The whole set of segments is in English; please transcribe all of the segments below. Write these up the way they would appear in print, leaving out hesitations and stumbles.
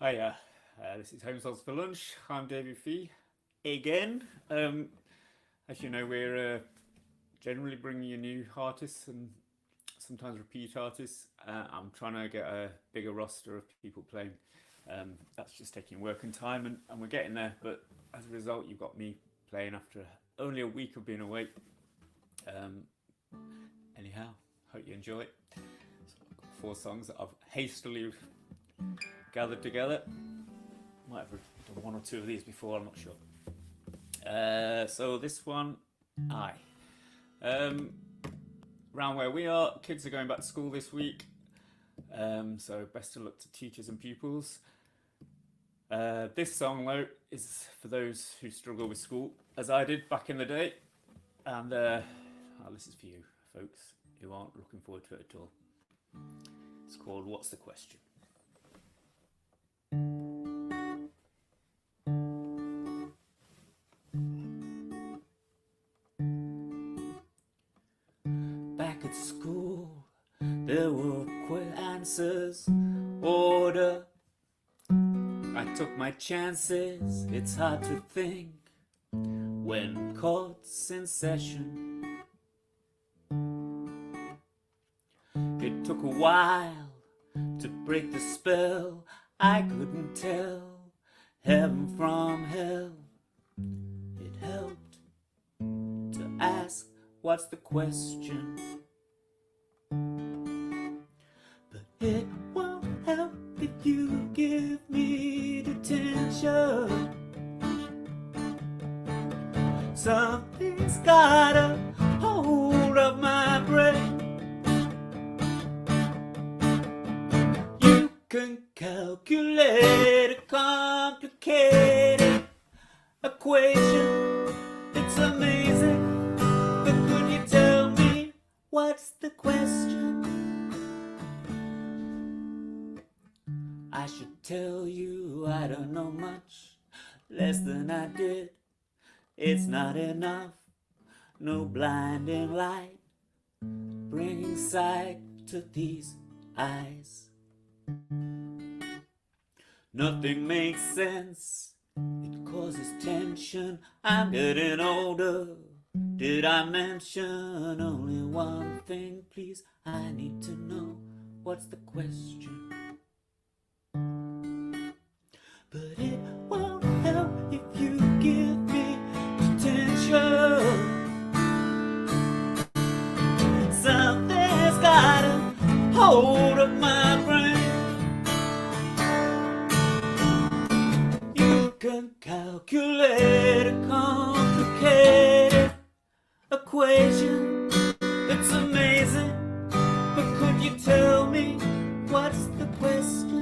Hiya, this is HomeSongs4Lunch. I'm David Fee again. As you know, we're generally bringing you new artists and sometimes repeat artists. I'm trying to get a bigger roster of people playing. That's just taking work and time, and we're getting there. But as a result, you've got me playing after only a week of being away. Um, Anyhow, hope you enjoy it. So I've got 4 songs that I've hastily gathered together. Might have done 1 or 2 of these before, I'm not sure. So this one, Around where we are, kids are going back to school this week. So best of luck to teachers and pupils. This song though is for those who struggle with school, as I did back in the day. And this is for you folks who aren't looking forward to it at all. It's called What's the Question? Back at school, there were quick answers, order. I took my chances, it's hard to think when court's in session. It took a while to break the spell, I couldn't tell heaven from hell. It helped to ask, what's the question? But it won't help if you give me detention. Something's got a hold of my brain. You can calculate a complicated equation. It's amazing, but could you tell me what's the question? I should tell you I don't know much, less than I did. It's not enough, no blinding light, bringing sight to these eyes. Nothing makes sense, it causes tension. I'm getting older. Did I mention only one thing, please? I need to know what's the question. But it won't help if you give me attention. Something's got a hold of my brain. You can calculate a complicated equation. It's amazing, but could you tell me what's the question?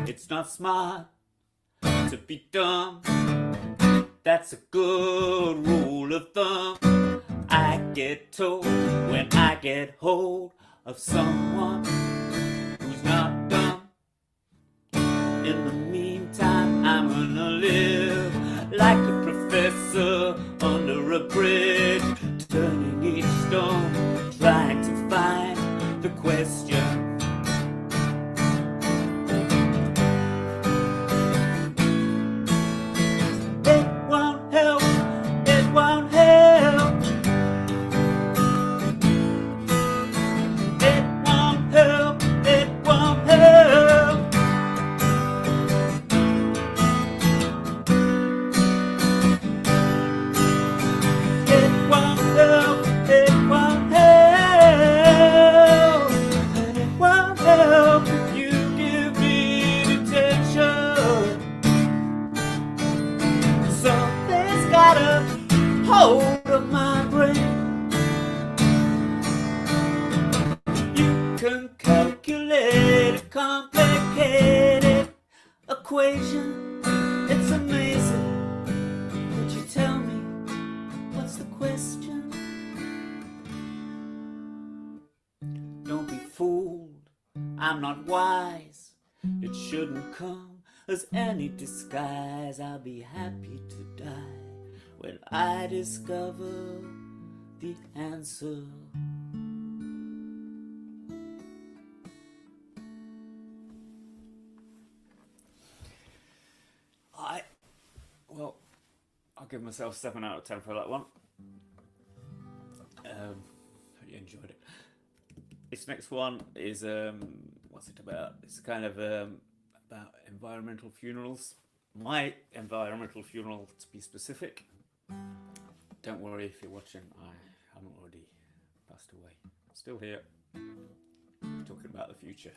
It's not smart to be dumb, that's a good rule of thumb. I get told when I get hold of someone who's not dumb. In the meantime, I'm gonna live like a professor under a bridge, turning each stone, trying to find the question. Hold of my brain. You can calculate a complicated equation. It's amazing. Would you tell me what's the question? Don't be fooled, I'm not wise. It shouldn't come as any disguise. I'll be happy to die when I discover the answer. myself 7 out of 10 for that one. Hope you enjoyed it. This next one is what's it about? It's kind of about environmental funerals. My environmental funeral, to be specific. Don't worry if you're watching, I haven't already passed away. Still here, talking about the future.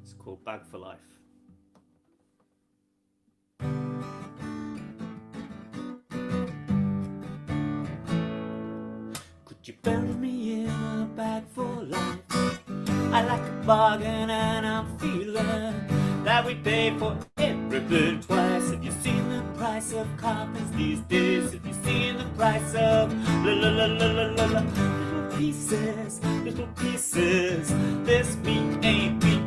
It's called Bag for Life. Could you bury me in a bag for life? I like a bargain and I'm feeling that we pay for everything twice. Have you seen the price of coffins these days? Have you seen the price of little pieces, little pieces? This meat ain't meat.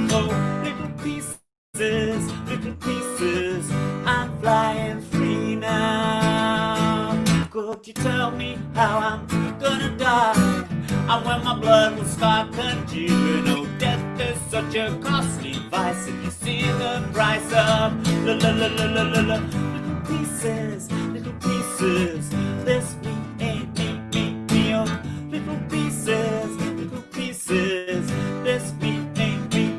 Oh, little pieces, little pieces. I'm flying free now. Could you tell me how I'm gonna die? And when my blood will start congealing, oh, death is such a costly vice. Have you seen the price of little pieces, little pieces? This meat ain't meat, oh, little pieces, little pieces. This meat ain't meat.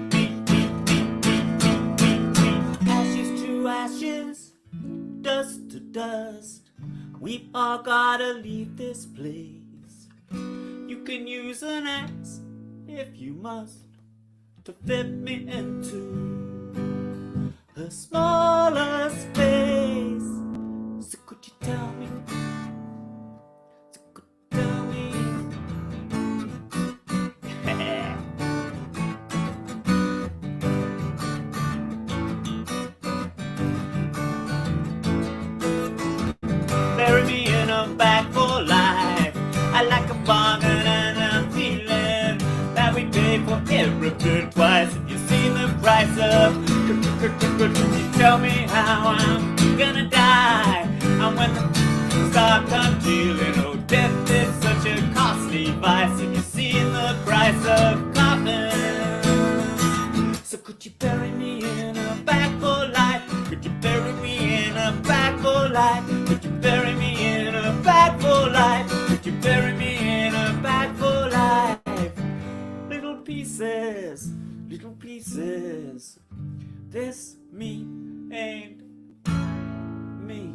Ashes to ashes, dust to dust. We all gotta leave this place. You can use an axe if you must to fit me into a smaller space. So could you tell me? So could you tell me? Bury me in a bag for life. I like a bargain and I'm feeling that we pay for everything twice. Have you seen the price of? Could you tell me how I'm gonna die? And when the start congealing, oh, death is such a costly vice. Have you seen the price of coffins? So could you bury me in a bag for life? Could you bury me in a bag for life? Could you bury me in a bag for life? Could you bury me in a bag for life? Little pieces, little pieces. This me ain't me.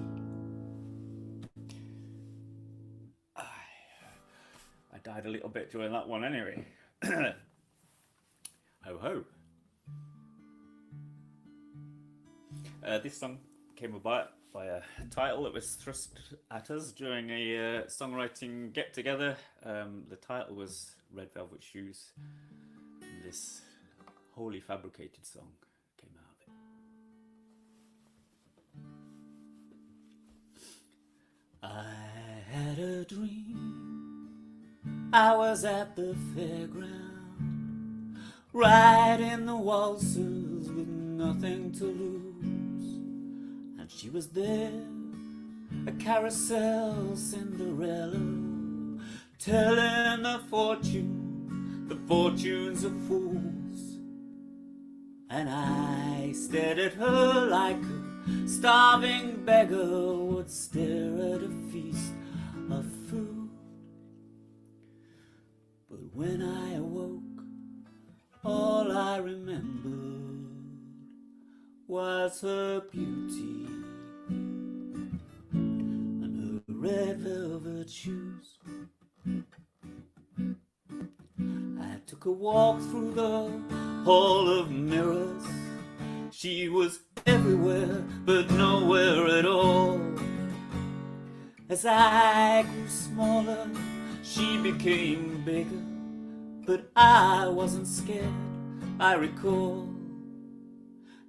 I died a little bit during that one anyway. Ho ho. This song came about by a title that was thrust at us during a songwriting get-together. The title was Red Velvet Shoes, and this wholly fabricated song came out of it. I had a dream, I was at the fairground, riding the waltzers with nothing to lose. And she was there, a carousel Cinderella, telling the fortunes of fools. And I stared at her like a starving beggar would stare at a feast of food. But when I awoke, all I remembered was her beauty and her red velvet shoes. I took a walk through the hall of mirrors. She was everywhere but nowhere at all. As I grew smaller, she became bigger, but I wasn't scared, I recall.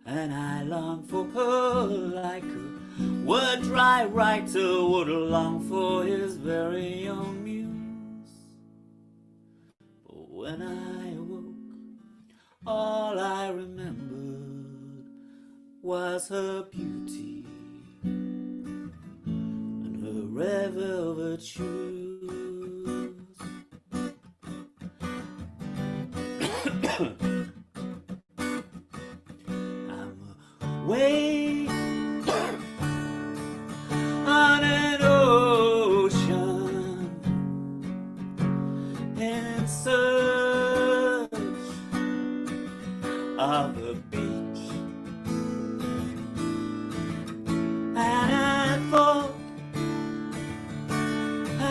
And I longed for her like a word-dry writer would long for his very own muse. But when I awoke, all I remembered was her beauty and her red velvet shoes. I'm way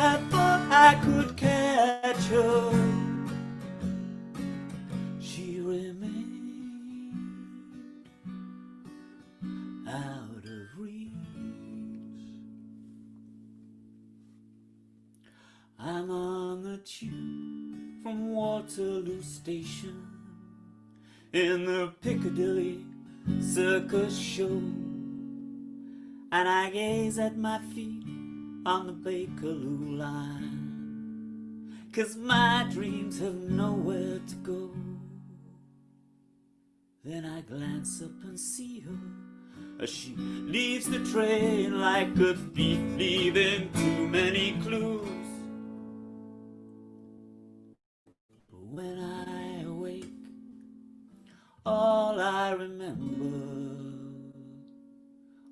I thought I could catch her, she remained out of reach. I'm on the tube from Waterloo Station in the Piccadilly Circus show, and I gaze at my feet on the Bakerloo line, 'cause my dreams have nowhere to go. Then I glance up and see her as she leaves the train like a thief leaving too many clues. But when I awake, all I remember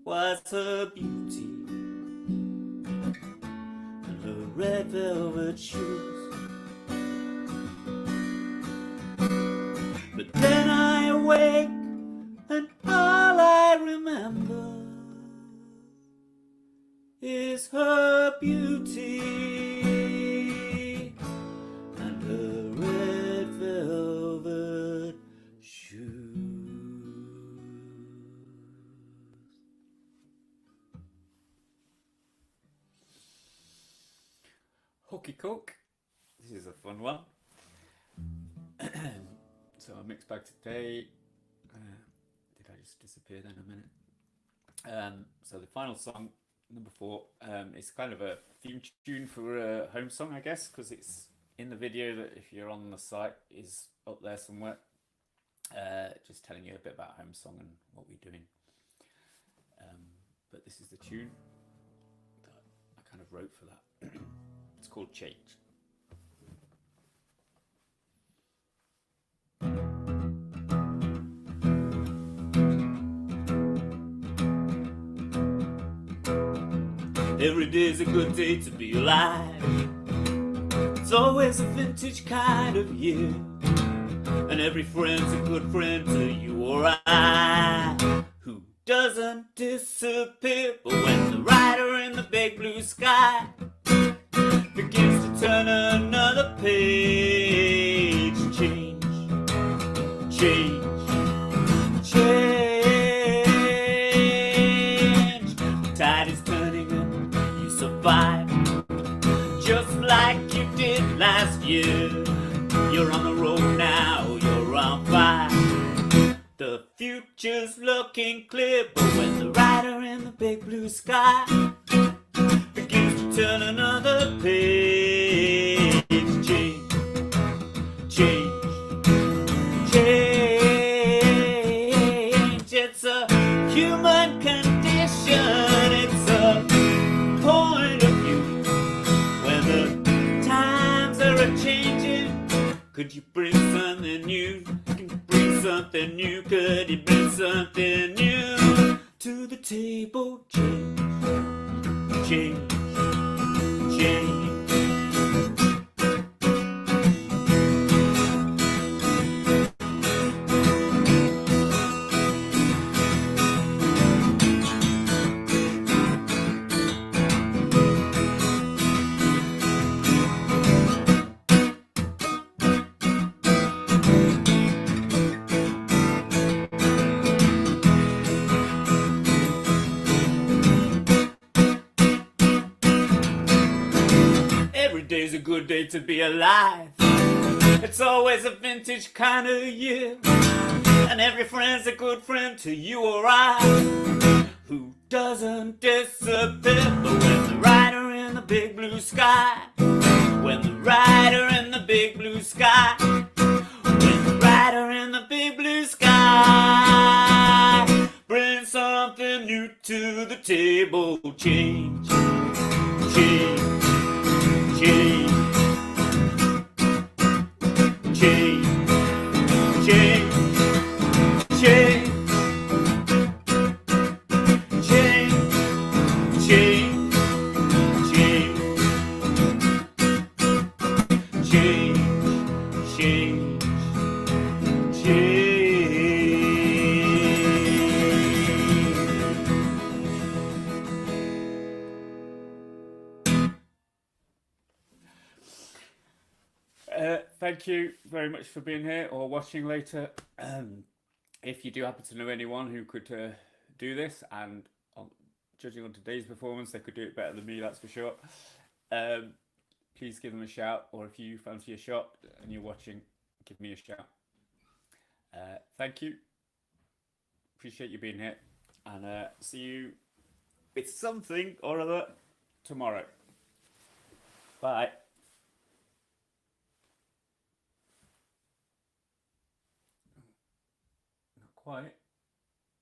was her beauty and her red velvet shoes. But then I awake and all I remember is her beauty and her red velvet shoes. Hokey coke. This is a fun one. So I mixed bag today. Did I just disappear then a minute? So the final song, number 4, is kind of a theme tune for Home Song, I guess, because it's in the video that, if you're on the site, is up there somewhere. Just telling you a bit about Home Song and what we're doing. But this is the tune that I kind of wrote for that. It's called Change. Every day's a good day to be alive. It's always a vintage kind of year, and every friend's a good friend to you or I, who doesn't disappear. But when the rider in the big blue sky begins to turn another page, change, change, change. The tide is turning and you survive, just like you did last year. You're on the road now, you're on fire. The future's looking clear, but when the rider in the big blue sky begins to turn another page, change, change, change. It's a human condition, it's a point of view. When the times are a-changing, could you bring something new? Could you bring something new? Could you bring something new to the table? Change, change, change. Every day's a good day to be alive. It's always a vintage kind of year, and every friend's a good friend to you or I, who doesn't disappear. But when the rider in the big blue sky, when the rider in the big blue sky, when the rider in the big blue sky brings something new to the table, change, change, change, change, change, change, change, change, change, change, change. Thank you very much for being here or watching later. If you do happen to know anyone who could do this, and judging on today's performance, they could do it better than me, that's for sure. Please give them a shout, or if you fancy a shot and you're watching, give me a shout. Thank you. Appreciate you being here, and see you with something or other tomorrow. Bye. Not quite.